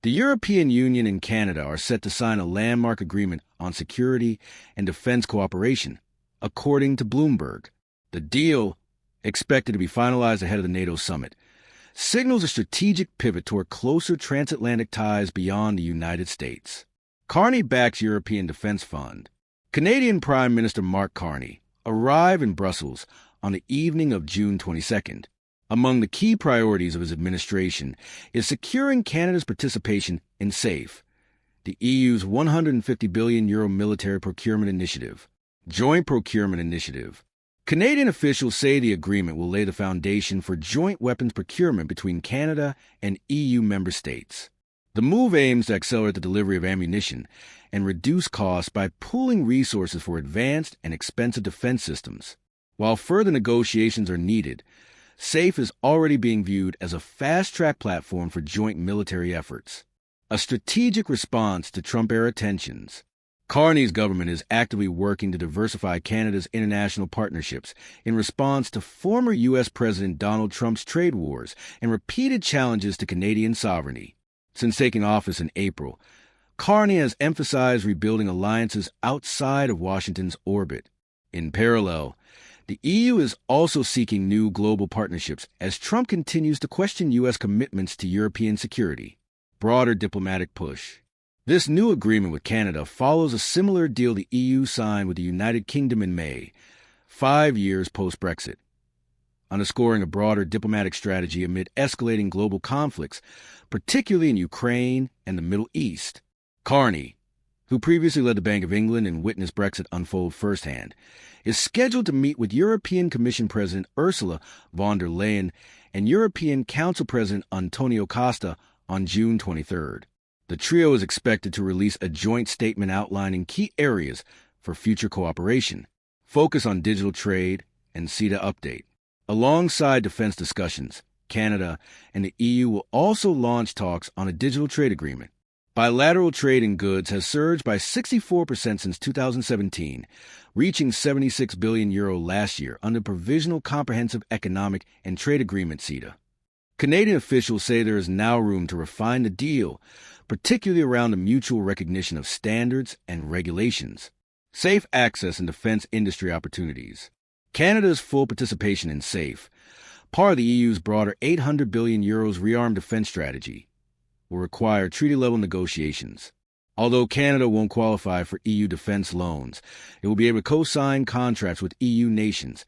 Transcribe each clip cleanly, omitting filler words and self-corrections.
The European Union and Canada are set to sign a landmark agreement on security and defense cooperation, according to Bloomberg. The deal, expected to be finalized ahead of the NATO summit, signals a strategic pivot toward closer transatlantic ties beyond the United States. Carney backs European Defense Fund. Canadian Prime Minister Mark Carney arrived in Brussels on the evening of June 22nd. Among the key priorities of his administration is securing Canada's participation in SAFE, the EU's €150 billion military procurement initiative, Joint Procurement Initiative. Canadian officials say the agreement will lay the foundation for joint weapons procurement between Canada and EU member states. The move aims to accelerate the delivery of ammunition and reduce costs by pooling resources for advanced and expensive defense systems. While further negotiations are needed, SAFE is already being viewed as a fast-track platform for joint military efforts, a strategic response to Trump-era tensions. Carney's government is actively working to diversify Canada's international partnerships in response to former U.S. President Donald Trump's trade wars and repeated challenges to Canadian sovereignty. Since taking office in April, Carney has emphasized rebuilding alliances outside of Washington's orbit. In parallel, the EU is also seeking new global partnerships as Trump continues to question U.S. commitments to European security. Broader diplomatic push. This new agreement with Canada follows a similar deal the EU signed with the United Kingdom in May, 5 years post-Brexit, underscoring a broader diplomatic strategy amid escalating global conflicts, particularly in Ukraine and the Middle East. Carney, who previously led the Bank of England and witnessed Brexit unfold firsthand, is scheduled to meet with European Commission President Ursula von der Leyen and European Council President Antonio Costa on June 23rd. The trio is expected to release a joint statement outlining key areas for future cooperation, focus on digital trade, and CETA update. Alongside defense discussions, Canada and the EU will also launch talks on a digital trade agreement. Bilateral trade in goods has surged by 64% since 2017, reaching €76 billion last year under Provisional Comprehensive Economic and Trade Agreement CETA. Canadian officials say there is now room to refine the deal, particularly around the mutual recognition of standards and regulations, safe access and defense industry opportunities. Canada's full participation in SAFE, part of the EU's broader €800 billion rearmed defense strategy, will require treaty-level negotiations. Although Canada won't qualify for EU defense loans, it will be able to co-sign contracts with EU nations,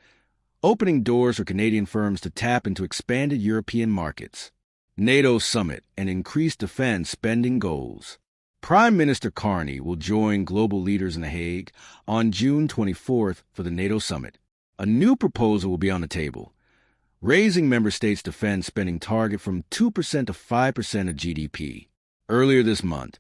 opening doors for Canadian firms to tap into expanded European markets. NATO summit and increased defense spending goals. Prime Minister Carney will join global leaders in The Hague on June 24th for the NATO summit. A new proposal will be on the table, raising member states' defense spending target from 2% to 5% of GDP. Earlier this month,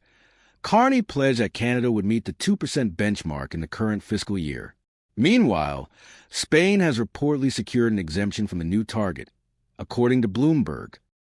Carney pledged that Canada would meet the 2% benchmark in the current fiscal year. Meanwhile, Spain has reportedly secured an exemption from the new target, according to Bloomberg.